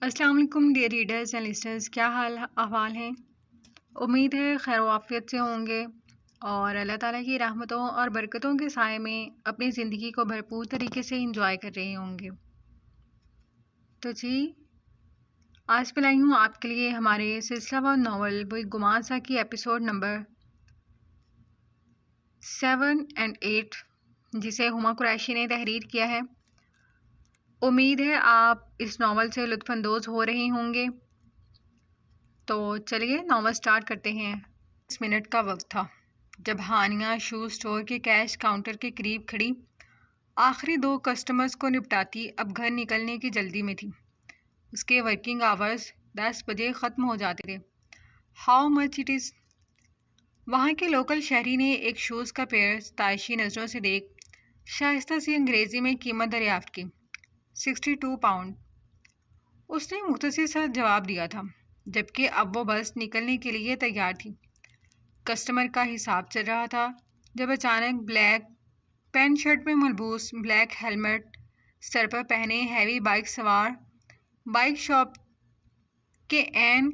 السلام علیکم dear readers and listeners, کیا حال احوال ہیں؟ امید ہے خیر و عافیت سے ہوں گے اور اللہ تعالیٰ کی رحمتوں اور برکتوں کے سائے میں اپنی زندگی کو بھرپور طریقے سے انجوائے کر رہے ہوں گے۔ تو جی، آج میں لائی ہوں آپ کے لیے ہمارے سلسلہ و ناول وہ گمان سا کی ایپیسوڈ نمبر 7 and 8، جسے ہما قریشی نے تحریر کیا ہے۔ امید ہے آپ اس ناول سے لطف اندوز ہو رہے ہوں گے۔ تو چلیے ناول سٹارٹ کرتے ہیں۔ 10 منٹ کا وقت تھا جب ہانیہ شو سٹور کے کیش کاؤنٹر کے قریب کھڑی آخری 2 کسٹمرز کو نپٹاتی اب گھر نکلنے کی جلدی میں تھی۔ اس کے ورکنگ آورز 10 بجے ختم ہو جاتے تھے۔ How much it is? وہاں کے لوکل شہری نے ایک شوز کا پیئر ستائشی نظروں سے دیکھ شائستہ سی انگریزی میں قیمت دریافت کی۔ 62 پاؤنڈ۔ اس نے مختصر سا جواب دیا تھا، جبکہ اب وہ بس نکلنے کے لیے تیار تھی۔ کسٹمر کا حساب چل رہا تھا جب اچانک بلیک پینٹ شرٹ میں ملبوس، بلیک ہیلمٹ سر پر پہنے ہیوی بائک سوار بائک شاپ کے عین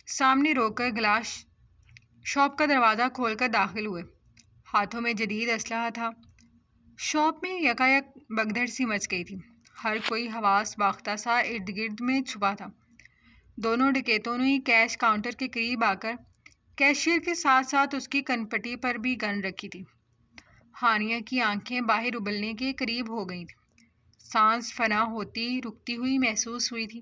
سامنے روک کر گلاس شاپ کا دروازہ کھول کر داخل ہوئے۔ ہاتھوں میں جدید اسلحہ تھا۔ شاپ میں یکایک بگدڑ سی مچ گئی تھی۔ ہر کوئی حواس باختہ سا ارد گرد میں چھپا تھا۔ دونوں ڈکیتوں نے کیش کاؤنٹر کے قریب آ کر کیشیئر کے ساتھ ساتھ اس کی کنپٹی پر بھی گن رکھی تھی۔ ہانیہ کی آنکھیں باہر ابلنے کے قریب ہو گئی تھیں۔ سانس فنا ہوتی رکتی ہوئی محسوس ہوئی تھی۔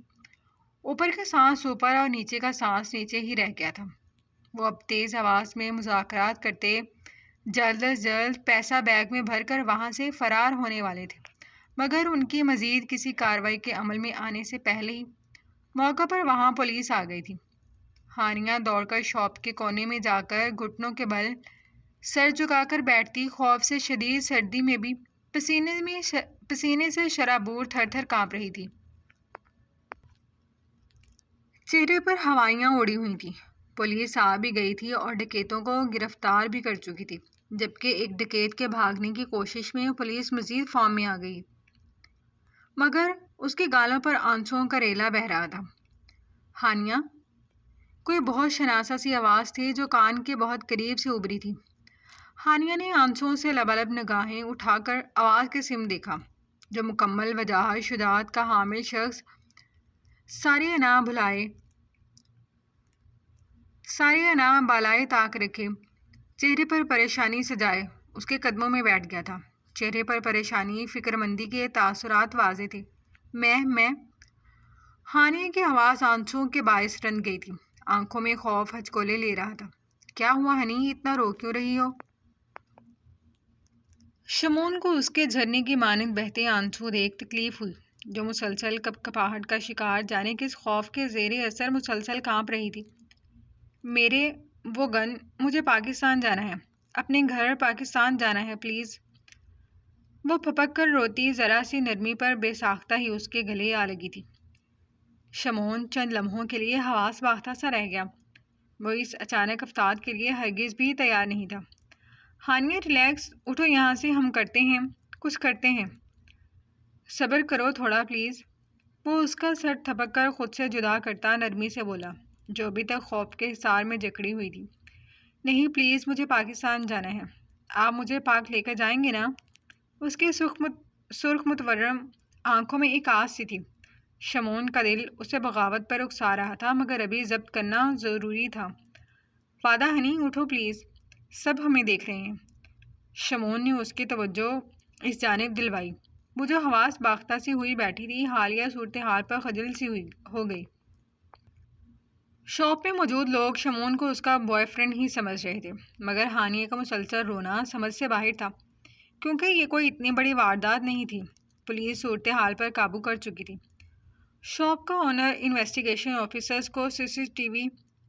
اوپر کا سانس اوپر اور نیچے کا سانس نیچے ہی رہ گیا تھا۔ وہ اب تیز آواز میں مذاکرات کرتے جلد از جلد پیسہ بیگ میں بھر کر وہاں سے فرار ہونے والے تھے، مگر ان کی مزید کسی کارروائی کے عمل میں آنے سے پہلے ہی موقع پر وہاں پولیس آ گئی تھی۔ ہانیہ دوڑ کر شاپ کے کونے میں جا کر گھٹنوں کے بل سر جھکا کر بیٹھتی، خوف سے شدید سردی میں بھی پسینے سے شرابور تھر تھر کانپ رہی تھی۔ چہرے پر ہوائیاں اڑی ہوئی تھیں۔ پولیس آ بھی گئی تھی اور ڈکیتوں کو گرفتار بھی کر چکی تھی، جبکہ ایک ڈکیت کے بھاگنے کی کوشش میں پولیس مزید فارم میں آ گئی، مگر اس کے گالوں پر آنسوؤں کا ریلا بہہ رہا تھا۔ ہانیہ! کوئی بہت شناسا سی آواز تھی جو کان کے بہت قریب سے ابھری تھی۔ ہانیہ نے آنسوؤں سے لبالب نگاہیں اٹھا کر آواز کی سمت دیکھا۔ جو مکمل وجاہت شجاعت کا حامل شخص ساری انا بالائے طاق رکھے، چہرے پر پریشانی سجائے، اس کے قدموں میں بیٹھ گیا تھا۔ چہرے پر پریشانی، فکر مندی کے تاثرات واضح تھے۔ میں ہانیہ کی آواز آنسوؤں کے باعث رن گئی تھی، آنکھوں میں خوف ہچکولے لے رہا تھا۔ کیا ہوا ہنی، اتنا رو کیوں رہی ہو؟ شمون کو اس کے جھرنے کی مانند بہتے آنسو دیکھ تکلیف ہوئی۔ جو مسلسل کپاہٹ کا شکار جانے کس خوف کے زیر اثر مسلسل کانپ رہی تھی۔ وہ گن، مجھے پاکستان جانا ہے، اپنے گھر پاکستان جانا ہے، پلیز۔ وہ پھپک کر روتی ذرا سی نرمی پر بے ساختہ ہی اس کے گلے آ لگی تھی۔ شمون چند لمحوں کے لیے حواس باختہ سا رہ گیا۔ وہ اس اچانک افتاد کے لیے ہرگز بھی تیار نہیں تھا۔ ہانیہ ریلیکس، اٹھو یہاں سے، ہم کرتے ہیں، کچھ کرتے ہیں۔ صبر کرو تھوڑا پلیز۔ وہ اس کا سر تھپک کر خود سے جدا کرتا نرمی سے بولا، جو ابھی تک خوف کے حصار میں جکڑی ہوئی تھی۔ نہیں پلیز، مجھے پاکستان جانا ہے، آپ مجھے پاک لے کر جائیں گے نا؟ اس کے سرخ متورم آنکھوں میں ایک آس سی تھی۔ شمون کا دل اسے بغاوت پر اکسا رہا تھا، مگر ابھی ضبط کرنا ضروری تھا۔ وعدہ ہنی، اٹھو پلیز، سب ہمیں دیکھ رہے ہیں۔ شمون نے اس کی توجہ اس جانب دلوائی۔ وہ جو حواس باختہ سی ہوئی بیٹھی تھی، حالیہ صورتحال پر خجل سی ہو گئی۔ شاپ میں موجود لوگ شمون کو اس کا بوائے فرینڈ ہی سمجھ رہے تھے، مگر ہانیہ کا مسلسل رونا سمجھ سے باہر تھا، کیونکہ یہ کوئی اتنی بڑی واردات نہیں تھی۔ پولیس صورتحال پر قابو کر چکی تھی۔ شاپ کا اونر انویسٹیگیشن آفیسرز کو CCTV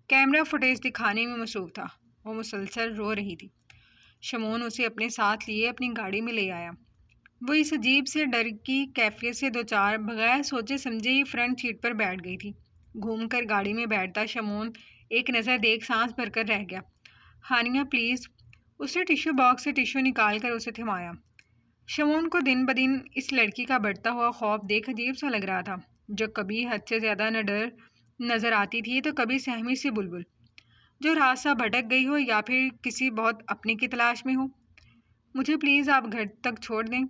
کیمرہ فوٹیج دکھانے میں مصروف تھا۔ وہ مسلسل رو رہی تھی۔ شمون اسے اپنے ساتھ لیے اپنی گاڑی میں لے آیا۔ وہ اس عجیب سے ڈر کی کیفیت سے دوچار بغیر سوچے سمجھے ہی فرنٹ سیٹ پر بیٹھ گئی تھی۔ گھوم کر گاڑی میں بیٹھتا شمون ایک نظر دیکھ سانس بھر کر رہ گیا۔ ہانیہ پلیز۔ اس نے ٹیشو باکس سے ٹیشو نکال کر اسے تھمایا۔ شمون کو دن بدن اس لڑکی کا بڑھتا ہوا خوف دیکھ عجیب سا لگ رہا تھا۔ جو کبھی حد سے زیادہ نڈر نظر آتی تھی تو کبھی سہمی سی بلبل جو راستہ بھٹک گئی ہو یا پھر کسی بہت اپنے کی تلاش میں ہو۔ مجھے پلیز آپ گھر تک چھوڑ دیں۔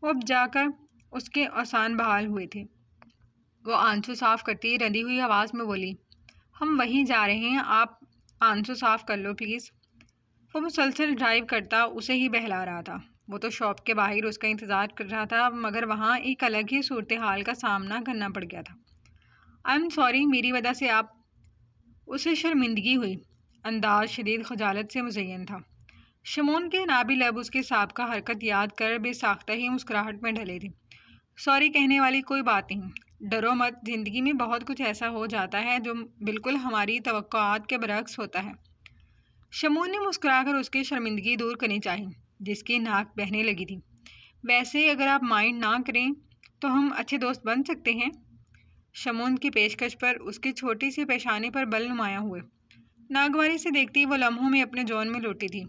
وہ اب جا کر اس کے آسان بحال ہوئے تھے۔ وہ آنسو صاف کرتی رندی ہوئی آواز میں بولی، ہم وہیں جا رہے ہیں، آپ آنسو صاف کر لو پلیز۔ وہ مسلسل ڈرائیو کرتا اسے ہی بہلا رہا تھا۔ وہ تو شاپ کے باہر اس کا انتظار کر رہا تھا، مگر وہاں ایک الگ ہی صورتحال کا سامنا کرنا پڑ گیا تھا۔ آئی ایم سوری، میری وجہ سے آپ۔ اسے شرمندگی ہوئی۔ انداز شدید خجالت سے مزین تھا۔ شمون کے نابی لب اس کے سابقہ حرکت یاد کر بے ساختہ ہی مسکراہٹ میں ڈھلے تھے۔ سوری کہنے والی کوئی بات نہیں، ڈرو مت، زندگی میں بہت کچھ ایسا ہو جاتا ہے جو بالکل ہماری توقعات کے برعکس ہوتا ہے۔ شمون نے مسکرا کر اس کی شرمندگی دور کرنی چاہی جس کی ناک بہنے لگی تھی۔ ویسے اگر آپ مائنڈ نہ کریں تو ہم اچھے دوست بن سکتے ہیں۔ شمون کی پیشکش پر اس کی چھوٹی سی پیشانی پر بل نمایاں ہوئے۔ ناگواری سے دیکھتی وہ لمحوں میں اپنے جون میں لوٹی تھی۔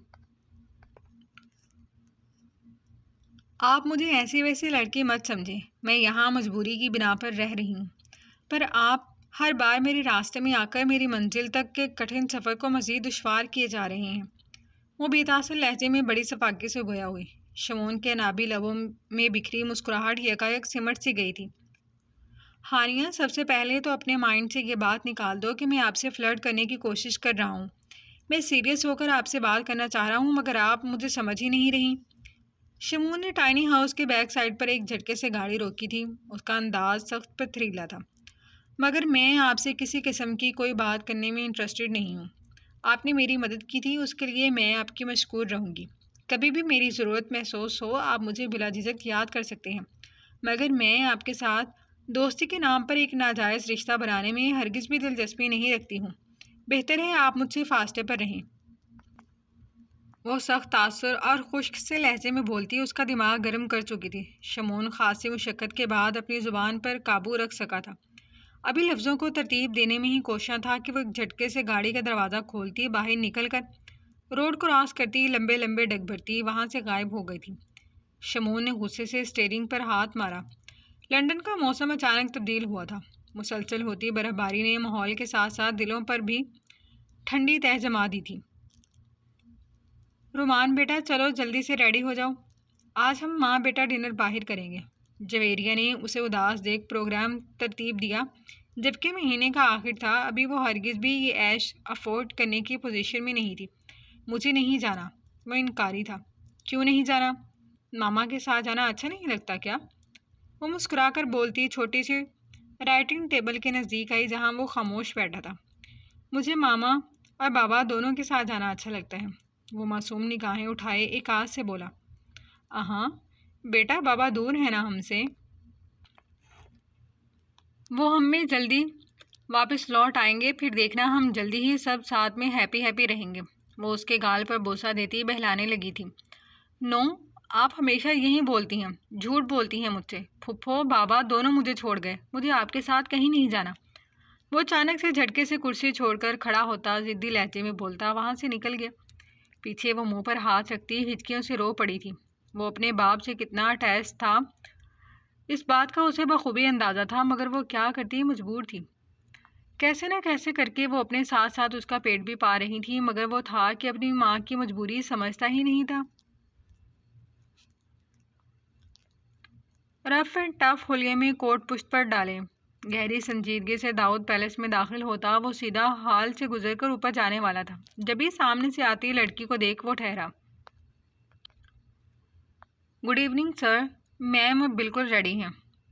آپ مجھے ایسی ویسی لڑکی مت سمجھیں، میں یہاں مجبوری کی بنا پر رہ رہی ہوں، پر آپ ہر بار میرے راستے میں آ کر میری منزل تک کے کٹھن سفر کو مزید دشوار کیے جا رہے ہیں۔ وہ بے تاثر لہجے میں بڑی صفاقی سے گویا ہوئی۔ شمون کے نابی لبوں میں بکھری مسکراہٹ یکایک سمٹ سی گئی تھی۔ ہانیہ، سب سے پہلے تو اپنے مائنڈ سے یہ بات نکال دو کہ میں آپ سے فلرٹ کرنے کی کوشش کر رہا ہوں۔ میں سیریس ہو کر آپ سے بات کرنا چاہ رہا ہوں، مگر آپ مجھے سمجھ ہی نہیں رہی۔ شمون نے ٹائنی ہاؤس کے بیک سائڈ پر ایک جھٹکے سے گاڑی روکی تھی۔ اس کا انداز سخت پتھریلا تھا۔ مگر میں آپ سے کسی قسم کی کوئی بات کرنے میں انٹرسٹڈ نہیں ہوں۔ آپ نے میری مدد کی تھی، اس کے لیے میں آپ کی مشکور رہوں گی۔ کبھی بھی میری ضرورت محسوس ہو آپ مجھے بلا جھجک یاد کر سکتے ہیں، مگر میں آپ کے ساتھ دوستی کے نام پر ایک ناجائز رشتہ بنانے میں ہرگز بھی دلچسپی نہیں رکھتی ہوں۔ بہتر ہے آپ مجھ سے فاصلے پر رہیں۔ وہ سخت تاثر اور خشک سے لہجے میں بولتی اس کا دماغ گرم کر چکی تھی۔ شمون خاصی مشقت کے بعد اپنی زبان پر قابو رکھ سکا تھا۔ ابھی لفظوں کو ترتیب دینے میں ہی کوشاں تھا کہ وہ ایک جھٹکے سے گاڑی کا دروازہ کھولتی، باہر نکل کر روڈ کراس کرتی، لمبے لمبے ڈگ بھرتی وہاں سے غائب ہو گئی تھی۔ شمون نے غصے سے اسٹیئرنگ پر ہاتھ مارا۔ لندن کا موسم اچانک تبدیل ہوا تھا۔ مسلسل ہوتی برف باری نے ماحول کے ساتھ ساتھ دلوں پر بھی ٹھنڈی تہ جما دی تھی۔ رومان بیٹا، چلو جلدی سے ریڈی ہو جاؤ، آج ہم ماں بیٹا ڈنر باہر کریں گے۔ جویریہ نے اسے اداس دیکھ پروگرام ترتیب دیا۔ جبکہ مہینے کا آخر تھا، ابھی وہ ہرگز بھی یہ عیش افورڈ کرنے کی پوزیشن میں نہیں تھی۔ مجھے نہیں جانا، وہ انکاری تھا۔ کیوں نہیں جانا؟ ماما کے ساتھ جانا اچھا نہیں لگتا کیا؟ وہ مسکرا کر بولتی چھوٹی سی رائٹنگ ٹیبل کے نزدیک آئی جہاں وہ خاموش بیٹھا تھا۔ مجھے ماما اور بابا دونوں کے ساتھ جانا اچھا لگتا ہے۔ وہ معصوم نگاہیں اٹھائے ایک آواز سے بولا، ہاں بیٹا، بابا دور ہے نا ہم سے، وہ ہم میں جلدی واپس لوٹ آئیں گے، پھر دیکھنا ہم جلدی ہی سب ساتھ میں ہیپی رہیں گے۔ وہ اس کے گال پر بوسہ دیتی بہلانے لگی تھی۔ نو، آپ ہمیشہ یہی بولتی ہیں، جھوٹ بولتی ہیں مجھ سے۔ پھپھو بابا دونوں مجھے چھوڑ گئے، مجھے آپ کے ساتھ کہیں نہیں جانا۔ وہ اچانک سے جھٹکے سے کرسی چھوڑ کر کھڑا ہوتا، ضدی لہجے میں بولتا وہاں سے نکل گیا۔ پیچھے وہ منہ پر ہاتھ رکھتی ہچکیوں سے رو پڑی تھی۔ وہ اپنے باپ سے کتنا اٹیچ تھا اس بات کا اسے بخوبی اندازہ تھا، مگر وہ کیا کرتی، مجبور تھی۔ کیسے نہ کیسے کر کے وہ اپنے ساتھ ساتھ اس کا پیٹ بھی پا رہی تھی، مگر وہ تھا کہ اپنی ماں کی مجبوری سمجھتا ہی نہیں تھا۔ رف اینڈ ٹف حلیے میں کوٹ پشت پر ڈالے گہری سنجیدگی سے داؤد پیلس میں داخل ہوتا وہ سیدھا ہال سے گزر کر اوپر جانے والا تھا۔ جب ہی سامنے سے آتی لڑکی کو دیکھ وہ ٹھہرا۔ گڈ ایوننگ سر، میم اب بالکل ریڈی ہیں۔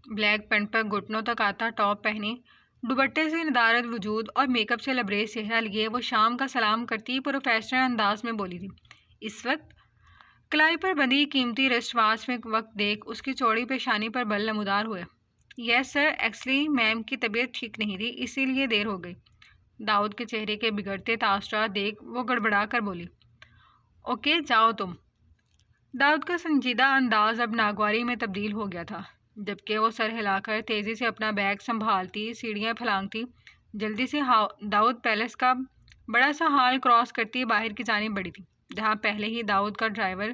بلیک پینٹ پر گھٹنوں تک آتا ٹاپ پہنے، دوپٹے سے ندارت وجود اور میک اپ سے لبریز چہرہ لیے وہ شام کا سلام کرتی پروفیشنل انداز میں بولی تھی۔ اس وقت کلائی پر بندھی قیمتی رسٹ واچ میں وقت دیکھ اس کی چوڑی پیشانی پر بل نمودار ہوئے۔ یس سر، ایکچولی میم کی طبیعت ٹھیک نہیں تھی، اسی لیے دیر ہو گئی۔ داؤد کے چہرے کے بگڑتے تاثرات دیکھ وہ گڑبڑا کر بولی، اوکے جاؤ تم۔ داؤد کا سنجیدہ انداز اب ناگواری میں تبدیل ہو گیا تھا، جبکہ وہ سر ہلا کر تیزی سے اپنا بیگ سنبھالتی سیڑھیاں پھلانگتی جلدی سے داؤد پیلس کا بڑا سا ہال کراس کرتی باہر کی جانب بڑھی تھی، جہاں پہلے ہی داؤد کا ڈرائیور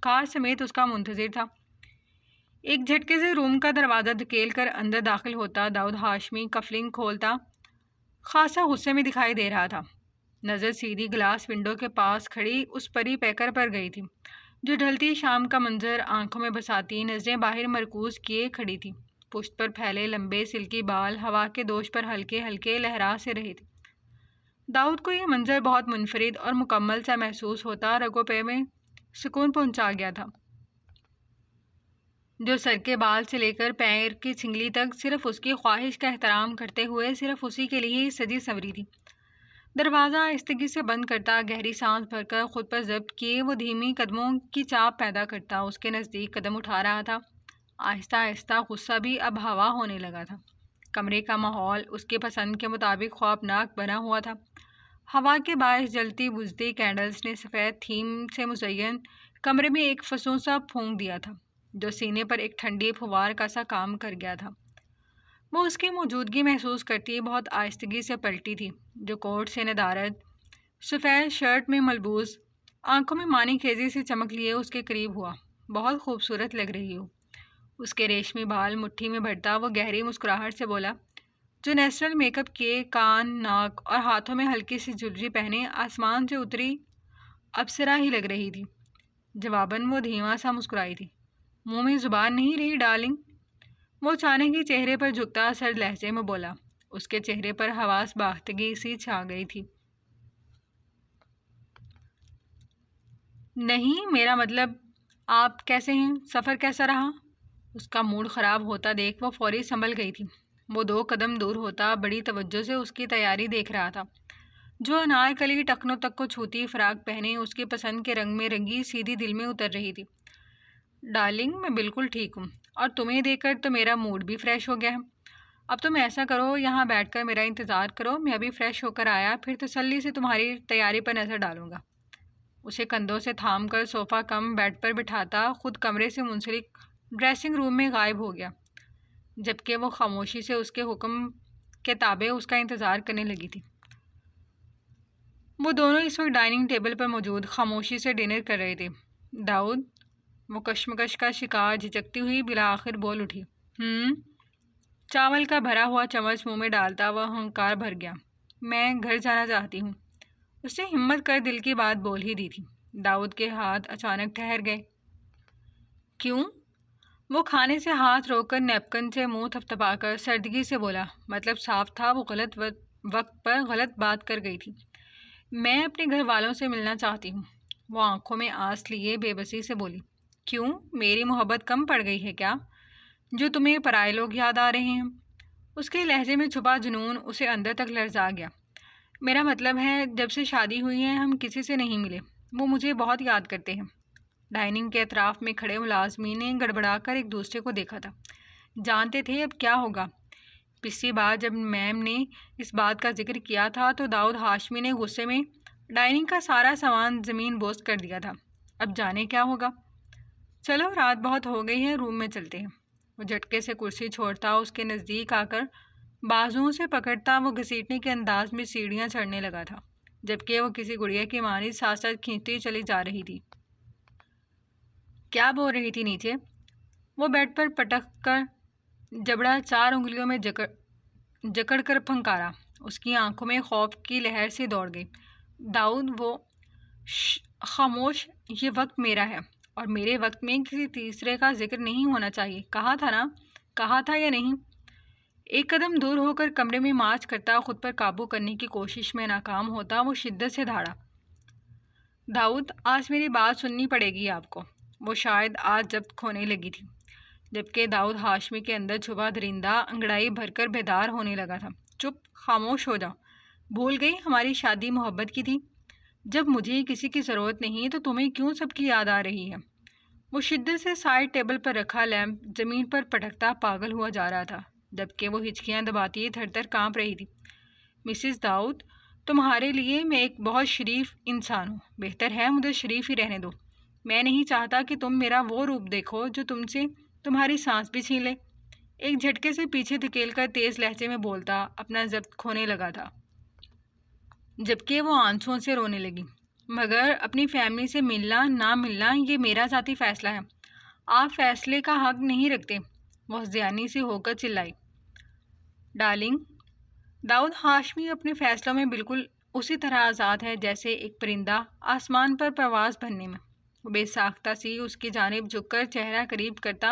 کار سمیت اس کا منتظر تھا۔ ایک جھٹکے سے روم کا دروازہ دھکیل کر اندر داخل ہوتا داؤد ہاشمی کفلنگ کھولتا خاصا غصے میں دکھائی دے رہا تھا۔ نظر سیدھی گلاس ونڈو کے پاس کھڑی اس پری پیکر پر گئی تھی جو ڈھلتی شام کا منظر آنکھوں میں بساتی نظریں باہر مرکوز کیے کھڑی تھی۔ پشت پر پھیلے لمبے سلکی بال ہوا کے دوش پر ہلکے ہلکے لہرا سے رہے تھے۔ داؤد کو یہ منظر بہت منفرد اور مکمل سا محسوس ہوتا رگوں پہ میں سکون پہنچا گیا تھا، جو سر کے بال سے لے کر پیر کی چھنگلی تک صرف اس کی خواہش کا احترام کرتے ہوئے صرف اسی کے لیے ہی سجی سنوری تھی۔ دروازہ آہستگی سے بند کرتا گہری سانس بھر کر خود پر ضبط کیے وہ دھیمی قدموں کی چاپ پیدا کرتا اس کے نزدیک قدم اٹھا رہا تھا۔ آہستہ آہستہ غصہ بھی اب ہوا ہونے لگا تھا۔ کمرے کا ماحول اس کی پسند کے مطابق خوابناک بنا ہوا تھا۔ ہوا کے باعث جلتی بجھتی کینڈلز نے سفید تھیم سے مزین کمرے میں ایک فسوں سا پھونک دیا تھا جو سینے پر ایک ٹھنڈی پھوار کا سا کام کر گیا تھا۔ وہ اس کی موجودگی محسوس کرتی بہت آہستگی سے پلٹی تھی، جو کوٹ سے ندارت سفید شرٹ میں ملبوس آنکھوں میں مانی خیزی سے چمک لیے اس کے قریب ہوا۔ بہت خوبصورت لگ رہی ہو۔ اس کے ریشمی بال مٹھی میں بھرتا وہ گہری مسکراہٹ سے بولا، جو نیچرل میک اپ کیے کان ناک اور ہاتھوں میں ہلکی سی جویلری پہنے آسمان سے اتری اپسرا ہی لگ رہی تھی۔ جواباً وہ دھیما سا مسکرائی تھی۔ منہ میں زبان نہیں رہی ڈارلنگ؟ وہ اچانک ہی چہرے پر جھکتا سرد لہجے میں بولا۔ اس کے چہرے پر حواس باختگی سی چھا گئی تھی۔ نہیں، میرا مطلب آپ کیسے ہیں؟ سفر کیسا رہا؟ اس کا موڈ خراب ہوتا دیکھ وہ فوری سنبھل گئی تھی۔ وہ 2 قدم دور ہوتا بڑی توجہ سے اس کی تیاری دیکھ رہا تھا، جو انارکلی ٹکنوں تک کو چھوتی فراق پہنے اس کی پسند کے رنگ میں رنگی سیدھی دل میں اتر رہی تھی۔ ڈارلنگ، میں بالکل ٹھیک ہوں، اور تمہیں دیکھ کر تو میرا موڈ بھی فریش ہو گیا ہے۔ اب تم ایسا کرو، یہاں بیٹھ کر میرا انتظار کرو، میں ابھی فریش ہو کر آیا پھر تسلی سے تمہاری تیاری پر نظر ڈالوں گا۔ اسے کندھوں سے تھام کر صوفہ کم بیڈ پر بٹھاتا خود کمرے سے منسلک ڈریسنگ روم میں غائب ہو گیا، جبکہ وہ خاموشی سے اس کے حکم کے تابع اس کا انتظار کرنے لگی تھی۔ وہ دونوں اس وقت ڈائننگ ٹیبل پر موجود خاموشی سے ڈنر کر رہے تھے۔ داؤد، وہ کشمکش کا شکار جھجکتی ہوئی بالآخر بول اٹھی۔ چاول کا بھرا ہوا چمچ منہ میں ڈالتا وہ ہنکار بھر گیا۔ میں گھر جانا چاہتی ہوں۔ اس نے ہمت کر دل کی بات بول ہی دی تھی۔ داؤد کے ہاتھ اچانک ٹھہر گئے۔ کیوں؟ وہ کھانے سے ہاتھ روک کر نیپکن سے منہ تھپتھپا کر سردگی سے بولا۔ مطلب صاف تھا، وہ غلط وقت پر غلط بات کر گئی تھی۔ میں اپنے گھر والوں سے ملنا چاہتی ہوں۔ وہ آنکھوں میں آنس لیے بے بسی سے بولی۔ کیوں؟ میری محبت کم پڑ گئی ہے کیا، جو تمہیں پرائے لوگ یاد آ رہے ہیں؟ اس کے لہجے میں چھپا جنون اسے اندر تک لرزا گیا۔ میرا مطلب ہے جب سے شادی ہوئی ہے ہم کسی سے نہیں ملے۔ وہ مجھے بہت یاد کرتے ہیں۔ ڈائننگ کے اطراف میں کھڑے ملازمین نے گڑبڑا کر ایک دوسرے کو دیکھا تھا، جانتے تھے اب کیا ہوگا۔ پچھلی بار جب میم نے اس بات کا ذکر کیا تھا تو داؤد ہاشمی نے غصے میں ڈائننگ کا سارا سامان زمین بوس کر دیا تھا۔ اب جانے کیا ہوگا۔ چلو رات بہت ہو گئی ہے، روم میں چلتے ہیں۔ وہ جھٹکے سے کرسی چھوڑتا اس کے نزدیک آ کر بازوؤں سے پکڑتا وہ گھسیٹنے کے انداز میں سیڑھیاں چڑھنے لگا تھا، جبکہ وہ کسی گڑیا کی مانند ساتھ ساتھ کھینچتی چلی جا رہی تھی۔ کیا بول رہی تھی نیچے؟ وہ بیڈ پر پٹک کر جبڑا 4 انگلیوں میں جکڑ کر پھنکارا۔ اس کی آنکھوں میں خوف کی لہر سے دوڑ گئی۔ داؤد، وہ خاموش، یہ وقت میرا ہے اور میرے وقت میں کسی تیسرے کا ذکر نہیں ہونا چاہیے، کہا تھا نا؟ کہا تھا یا نہیں؟ ایک قدم دور ہو کر کمرے میں مارچ کرتا خود پر قابو کرنے کی کوشش میں ناکام ہوتا وہ شدت سے دھاڑا۔ داؤد، آج میری بات سننی پڑے گی آپ کو۔ وہ شاید آج ضبط کھونے لگی تھی، جبکہ داؤد ہاشمی کے اندر چھپا درندہ انگڑائی بھر کر بیدار ہونے لگا تھا۔ چپ، خاموش ہو جاؤ۔ بھول گئی ہماری شادی محبت کی تھی؟ جب مجھے کسی کی ضرورت نہیں تو تمہیں کیوں سب کی یاد آ رہی ہے؟ وہ شدت سے سائڈ ٹیبل پر رکھا لیمپ زمین پر پٹکتا پاگل ہوا جا رہا تھا، جبکہ وہ ہچکیاں دباتی تھر تھر کانپ رہی تھی۔ مسز داؤد، تمہارے لیے میں ایک بہت شریف انسان ہوں، بہتر ہے مجھے شریف ہی رہنے دو۔ میں نہیں چاہتا کہ تم میرا وہ روپ دیکھو جو تم سے تمہاری سانس بھی چھین لے۔ ایک جھٹکے سے پیچھے دھکیل کر تیز لہجے میں بولتا اپنا ضبط کھونے لگا تھا، جبکہ وہ آنسوؤں سے رونے لگی۔ مگر اپنی فیملی سے ملنا نہ ملنا یہ میرا ذاتی فیصلہ ہے۔ آپ فیصلے کا حق نہیں رکھتے، وہ ہذیانی سی ہو کر چلائی۔ ڈارلنگ، داؤد ہاشمی اپنے فیصلوں میں بالکل اسی طرح آزاد ہے جیسے ایک پرندہ آسمان پر پرواز بھرنے میں۔ وہ بے ساختہ سی اس کی جانب جھک کر چہرہ قریب کرتا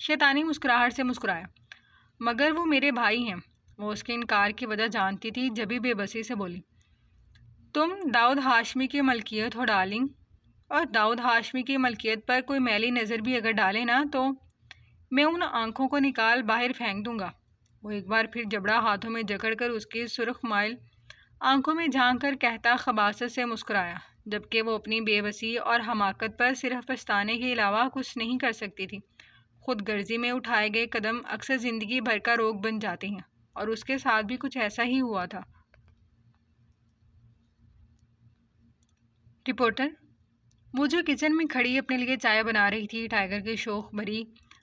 شیطانی مسکراہٹ سے مسکرایا۔ مگر وہ میرے بھائی ہیں۔ وہ اس کے انکار کی وجہ جانتی تھی، جبھی بے بسی سے بولی، تم داؤد ہاشمی کی ملکیت ہو ڈارلنگ، اور داؤد ہاشمی کی ملکیت پر کوئی میلی نظر بھی اگر ڈالے نا تو میں ان آنکھوں کو نکال باہر پھینک دوں گا۔ وہ ایک بار پھر جبڑا ہاتھوں میں جکڑ کر اس کی سرخ مائل آنکھوں میں جھانک کر کہتا خباثت سے مسکرایا، جبکہ وہ اپنی بے بسی اور حماقت پر صرف پچھتانے کے علاوہ کچھ نہیں کر سکتی تھی۔ خود غرضی میں اٹھائے گئے قدم اکثر زندگی بھر کا روگ بن جاتے ہیں، اور اس کے ساتھ بھی کچھ ایسا ہی ہوا تھا۔ رپورٹر، وہ جو کچن میں کھڑی اپنے لیے چائے بنا رہی تھی، ٹائیگر کی شوق بھری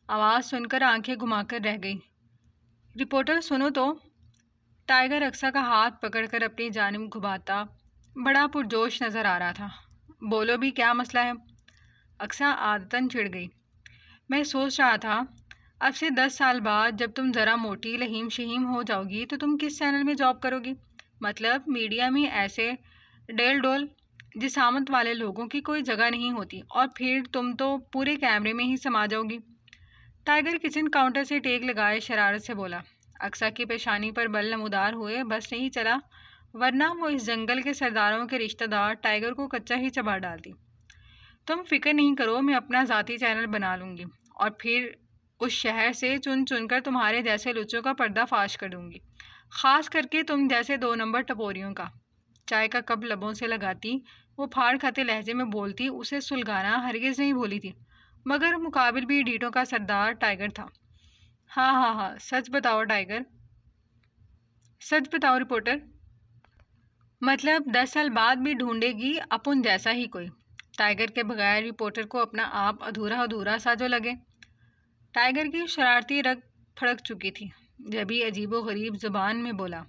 آواز سن کر آنکھیں گھما کر رہ گئی۔ رپورٹر سنو تو۔ ٹائیگر اقصیٰ کا ہاتھ پکڑ کر اپنی جانب گھماتا بڑا پرجوش نظر آ رہا تھا۔ بولو بھی، کیا مسئلہ ہے؟ اقصیٰ عادتاً چڑ گئی۔ میں سوچ رہا تھا، اب سے 10 سال بعد جب تم ذرا موٹی لہیم شہیم ہو جاؤ گی تو تم کس چینل میں جاب کرو گی؟ مطلب میڈیا میں ایسے ڈیل ڈول جسامت والے لوگوں کی کوئی جگہ نہیں ہوتی، اور پھر تم تو پورے کیمرے میں ہی سما جاؤ گی۔ ٹائیگر کچن کاؤنٹر سے ٹیک لگائے شرارت سے بولا۔ اقصیٰ کی پیشانی پر بل نمودار ہوئے، بس نہیں چلا، ورنہ وہ اس جنگل کے سرداروں کے رشتہ دار ٹائیگر کو کچا ہی چبا ڈالتی۔ تم فکر نہیں کرو، میں اپنا ذاتی چینل بنا لوں گی، اور پھر اس شہر سے چن چن کر تمہارے جیسے لچوں کا پردہ فاش کر دوں گی، خاص کر کے تم جیسے 2 نمبر ٹپوریوں کا۔ چائے کا کپ لبوں سے لگاتی وہ پھاڑ کھاتے لہجے میں بولتی، اسے سلگانا ہرگز نہیں بولی تھی، مگر مقابل بھی ڈیٹوں کا سردار ٹائیگر تھا۔ ہاں ہاں ہاں، سچ بتاؤ ٹائیگر، سچ بتاؤ رپورٹر۔ مطلب 10 سال بعد بھی ڈھونڈے گی اپن جیسا ہی کوئی؟ ٹائیگر کے بغیر رپورٹر کو اپنا آپ ادھورا ادھورا سا جو لگے۔ ٹائیگر کی شرارتی رگ پھڑک چکی تھی، جبھی عجیب و غریب زبان میں بولا۔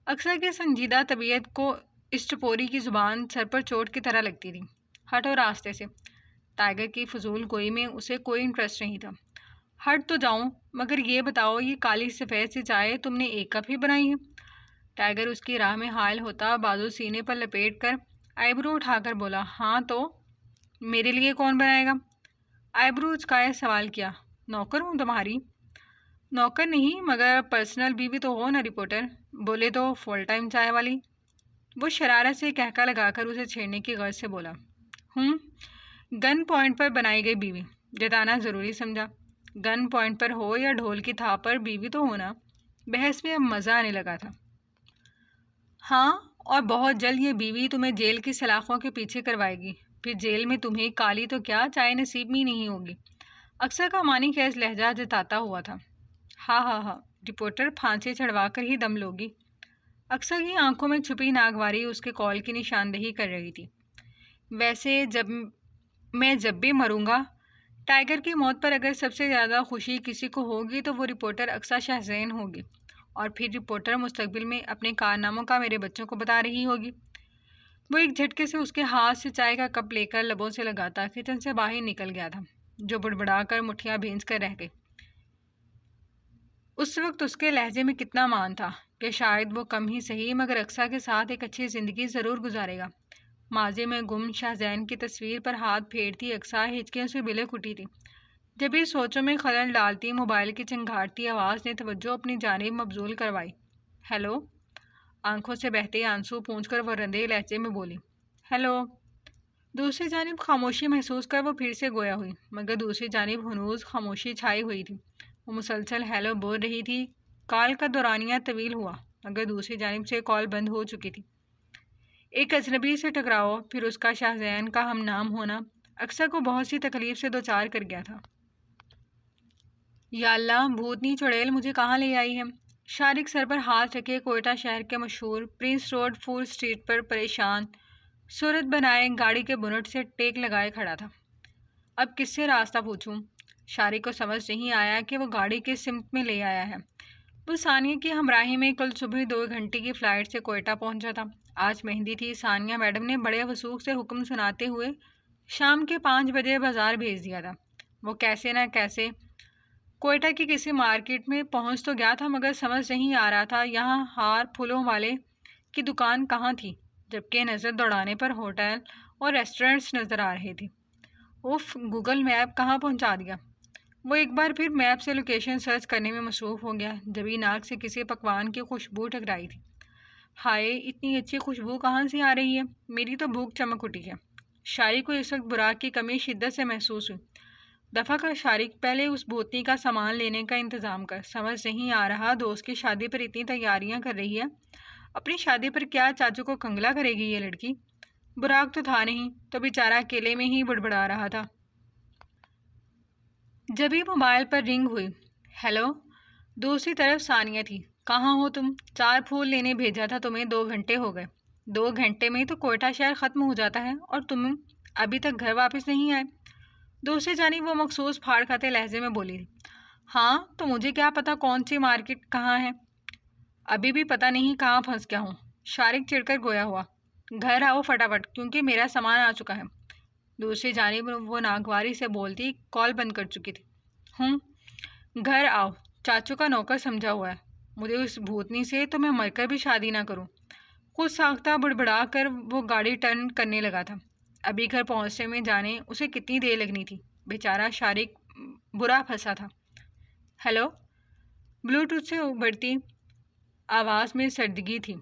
اقصیٰ کی سنجیدہ طبیعت کو اس ٹپوری کی زبان سر پر چوٹ کی طرح لگتی تھی۔ ہٹو راستے سے۔ ٹائیگر کی فضول گوئی میں اسے کوئی انٹرسٹ نہیں تھا۔ ہٹ تو جاؤں، مگر یہ بتاؤ، یہ کالی سفید سی چائے تم نے ایک کپ ہی بنائی ہے؟ ٹائیگر اس کی راہ میں حائل ہوتا بازو سینے پر لپیٹ کر آئیبرو اٹھا کر بولا، ہاں تو میرے لیے کون بنائے گا؟ آئیبرو اچکائے سوال کیا۔ نوکر ہوں تمہاری؟ نوکر نہیں، مگر پرسنل بیوی تو ہو نا رپورٹر، بولے تو فل ٹائم چائے والی۔ وہ شرارت سے کہکا لگا کر اسے چھیڑنے کی غرض سے بولا۔ گن پوائنٹ پر بنائی گئی بیوی، جتانا ضروری سمجھا۔ گن پوائنٹ پر ہو یا ڈھول کی تھا پر بیوی تو ہونا۔ بحث میں اب مزہ آنے لگا تھا۔ ہاں، اور بہت جلد یہ بیوی تمہیں جیل کی سلاخوں کے پیچھے کروائے گی، پھر جیل میں تمہیں کالی تو کیا چائے نصیب میں نہیں ہوگی۔ اقصیٰ کا معنی خیز لہجہ جتاتا ہوا تھا۔ ہاں ہاں ہاں، رپورٹر پھانسی چڑھوا کر ہی دم لوگی۔ اقصیٰ کی آنکھوں میں چھپی ناگواری اس کے قول کی نشاندہی کر رہی تھی۔ ویسے جب بھی مروں گا، ٹائیگر کی موت پر اگر سب سے زیادہ خوشی کسی کو ہوگی تو وہ رپورٹر اقصیٰ شہزین ہوگی، اور پھر رپورٹر مستقبل میں اپنے کارناموں کا میرے بچوں کو بتا رہی ہوگی۔ وہ ایک جھٹکے سے اس کے ہاتھ سے چائے کا کپ لے کر لبوں سے لگاتا کچن سے باہر نکل گیا تھا، جو بڑبڑا کر مٹھیاں بھینس کر رہ گئی۔ اس وقت اس کے لہجے میں کتنا مان تھا کہ شاید وہ کم ہی صحیح مگر اقصیٰ کے ساتھ ایک اچھی زندگی ضرور گزارے گا۔ ماضی میں گم شہزین کی تصویر پر ہاتھ پھیرتی اقصیٰ ہچکیوں سے بلے کھٹی تھی، جب یہ سوچوں میں خلل ڈالتی موبائل کی چنگھاڑتی آواز نے توجہ اپنی جانب مبذول کروائی۔ ہیلو؟ آنکھوں سے بہتے آنسو پونچھ کر وہ رندے لہجے میں بولی، ہیلو؟ دوسری جانب خاموشی محسوس کر وہ پھر سے گویا ہوئی، مگر دوسری جانب ہنوز خاموشی چھائی ہوئی تھی۔ وہ مسلسل ہیلو بول رہی تھی۔ کال کا دورانیہ طویل ہوا، مگر دوسری جانب سے کال بند ہو چکی تھی۔ ایک اجنبی سے ٹکراؤ، پھر اس کا شہزین کا ہم نام ہونا اقصیٰ کو بہت سی تکلیف سے دوچار کر گیا تھا۔ یا اللہ، بھوتنی چڑیل مجھے کہاں لے آئی ہے؟ شارق سر پر ہاتھ رکھے کوئٹہ شہر کے مشہور پرنس روڈ فول اسٹریٹ پر پریشان صورت بنائے گاڑی کے بونٹ سے ٹیک لگائے کھڑا تھا۔ اب کس سے راستہ پوچھوں؟ شارق کو سمجھ نہیں آیا کہ وہ گاڑی کس سمت میں لے آیا ہے۔ وہ ثانیہ کی ہمراہی میں کل صبح 2 گھنٹے کی فلائٹ سے کوئٹہ پہنچا تھا۔ آج مہندی تھی۔ ثانیہ میڈم نے بڑے وثوق سے حکم سناتے ہوئے شام کے 5 بجے بازار بھیج دیا تھا۔ وہ کیسے نہ کیسے کوئٹہ کی کسی مارکیٹ میں پہنچ تو گیا تھا، مگر سمجھ نہیں آ رہا تھا یہاں ہار پھولوں والے کی دکان کہاں تھی، جبکہ نظر دوڑانے پر ہوٹل اور ریسٹورنٹس نظر آ رہے تھے۔ گوگل میپ کہاں پہنچا دیا۔ وہ ایک بار پھر میپ سے لوکیشن سرچ کرنے میں مصروف ہو گیا، جبھی ناک سے کسی پکوان کی خوشبو ٹکرائی تھی۔ ہائے، اتنی اچھی خوشبو کہاں سے آ رہی ہے؟ میری تو بھوک چمک اٹھی ہے۔ شارق کو اس وقت براق کی کمی شدت سے محسوس ہوئی۔ دفعہ کر شارق، پہلے اس بھوتنی کا سامان لینے کا انتظام کر۔ سمجھ نہیں آ رہا، دوست کی شادی پر اتنی تیاریاں کر رہی ہے، اپنی شادی پر کیا چاچو کو کنگلا کرے گی یہ لڑکی؟ براق تو تھا نہیں تو بیچارہ اکیلے میں ہی بڑبڑا رہا تھا۔ جبھی موبائل پر رنگ ہوئی۔ ہیلو، دوسری طرف ثانیہ تھی۔ کہاں ہو تم؟ 4 پھول لینے بھیجا تھا تمہیں، 2 گھنٹے ہو گئے۔ 2 گھنٹے میں تو کوئٹہ شہر ختم ہو جاتا ہے اور تم ابھی تک گھر واپس نہیں آئے۔ دوسری جانب وہ مخصوص پھاڑ کھاتے لہجے میں بولی تھی۔ ہاں تو مجھے کیا پتا کون سی مارکیٹ کہاں ہے، ابھی بھی پتہ نہیں کہاں پھنس گیا ہوں۔ شارق چڑھ کر گویا ہوا۔ گھر آؤ فٹافٹ، کیونکہ میرا سامان آ چکا ہے۔ دوسری جانب وہ ناگواری سے بولتی کال بند کر چکی تھی۔ گھر آؤ، چاچو کا نوکر سمجھا ہوا ہے، مجھے اس بھوتنی سے تو میں مر کر بھی شادی نہ کروں۔ خود ساختہ بڑبڑا کر وہ گاڑی ٹرن کرنے لگا تھا۔ ابھی گھر پہنچنے میں جانے اسے کتنی دیر لگنی تھی۔ بیچارہ شارق برا پھنسا تھا۔ ہیلو، بلوٹوتھ سے ابھرتی آواز میں سردگی تھی۔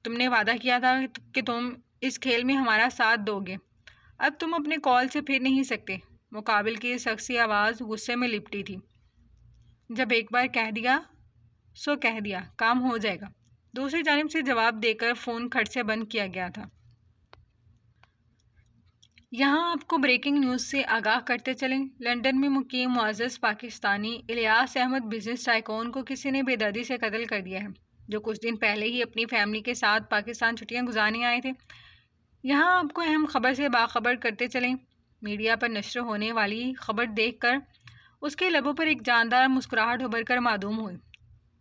تم نے وعدہ کیا تھا کہ تم اس کھیل میں ہمارا ساتھ دو گے، اب تم اپنے کال سے پھر نہیں سکتے۔ مقابل کی شخصی آواز غصے میں لپٹی تھی۔ جب ایک بار کہہ دیا سو کہہ دیا، کام ہو جائے گا۔ دوسری جانب سے جواب دے کر فون کھٹ سے بند کیا گیا تھا۔ یہاں آپ کو بریکنگ نیوز سے آگاہ کرتے چلیں، لندن میں مقیم معزز پاکستانی الیاس احمد بزنس ٹائکون کو کسی نے بے دردی سے قتل کر دیا ہے، جو کچھ دن پہلے ہی اپنی فیملی کے ساتھ پاکستان چھٹیاں گزارنے آئے تھے۔ یہاں آپ کو اہم خبر سے باخبر کرتے چلیں، میڈیا پر نشر ہونے والی خبر دیکھ کر اس کے لبوں پر ایک جاندار مسکراہٹ ابھر کر معدوم ہوئی۔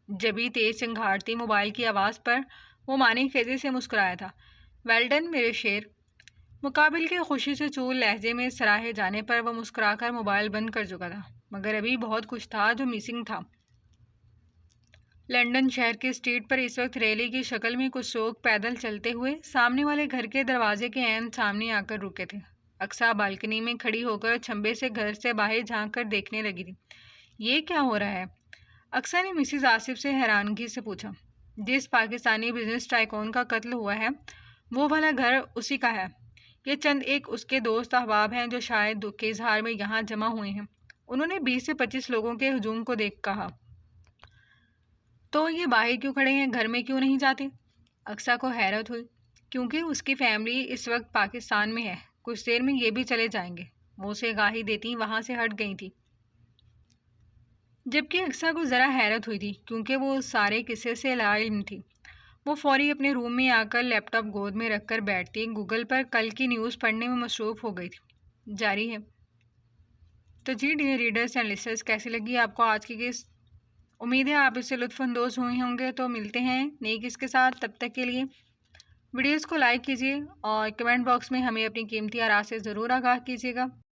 جبھی تیز چنگھاڑتی موبائل کی آواز پر وہ معنی خیزی سے مسکرایا تھا۔ ویل ڈن میرے شیر۔ مقابل کے خوشی سے چول لہجے میں سراہے جانے پر وہ مسکرا کر موبائل بند کر چکا تھا، مگر ابھی بہت کچھ تھا جو مسنگ تھا۔ لندن شہر کے اسٹریٹ پر اس وقت ریلی کی شکل میں کچھ لوگ پیدل چلتے ہوئے سامنے والے گھر کے دروازے کے عین سامنے آ کر رکے تھے۔ اقصیٰ بالکنی میں کھڑی ہو کر چھمبے سے گھر سے باہر جھانک کر دیکھنے لگی تھی۔ یہ کیا ہو رہا ہے؟ اقصیٰ نے مسز آصف سے حیرانگی سے پوچھا۔ جس پاکستانی بزنس ٹائکون کا قتل ہوا ہے وہ والا گھر اسی کا ہے۔ یہ چند ایک اس کے دوست احباب ہیں جو شاید دکھ کے اظہار میں یہاں جمع ہوئے ہیں۔ انہوں نے 20 سے 25 لوگوں کے ہجوم کو دیکھ کہا۔ تو یہ باہر کیوں کھڑے ہیں، گھر میں کیوں نہیں جاتے؟ اقصیٰ کو حیرت ہوئی، کیونکہ اس کی فیملی اس وقت پاکستان میں ہے، کچھ دیر میں یہ بھی چلے جائیں گے۔ وہ اسے گاہی دیتی وہاں سے ہٹ گئی تھی، جبکہ اقصیٰ کو ذرا حیرت ہوئی تھی، کیونکہ وہ اس سارے قصے سے لا علم تھی۔ وہ فوری اپنے روم میں آ کر لیپ ٹاپ گود میں رکھ کر بیٹھتی گوگل پر کل کی نیوز پڑھنے میں مصروف ہو گئی تھی۔ جاری ہے۔ تو جی ڈیئر ریڈرز اینڈ لسنرز، کیسی لگی آپ کو آج کی قسط؟ امید ہے آپ اس سے لطف اندوز ہوئے ہوں گے۔ تو ملتے ہیں نئی قسط کے ساتھ، تب تک کے لیے ویڈیوز کو لائک کیجیے اور کمنٹ باکس میں ہمیں اپنی قیمتی آراء سے ضرور آگاہ کیجیے گا۔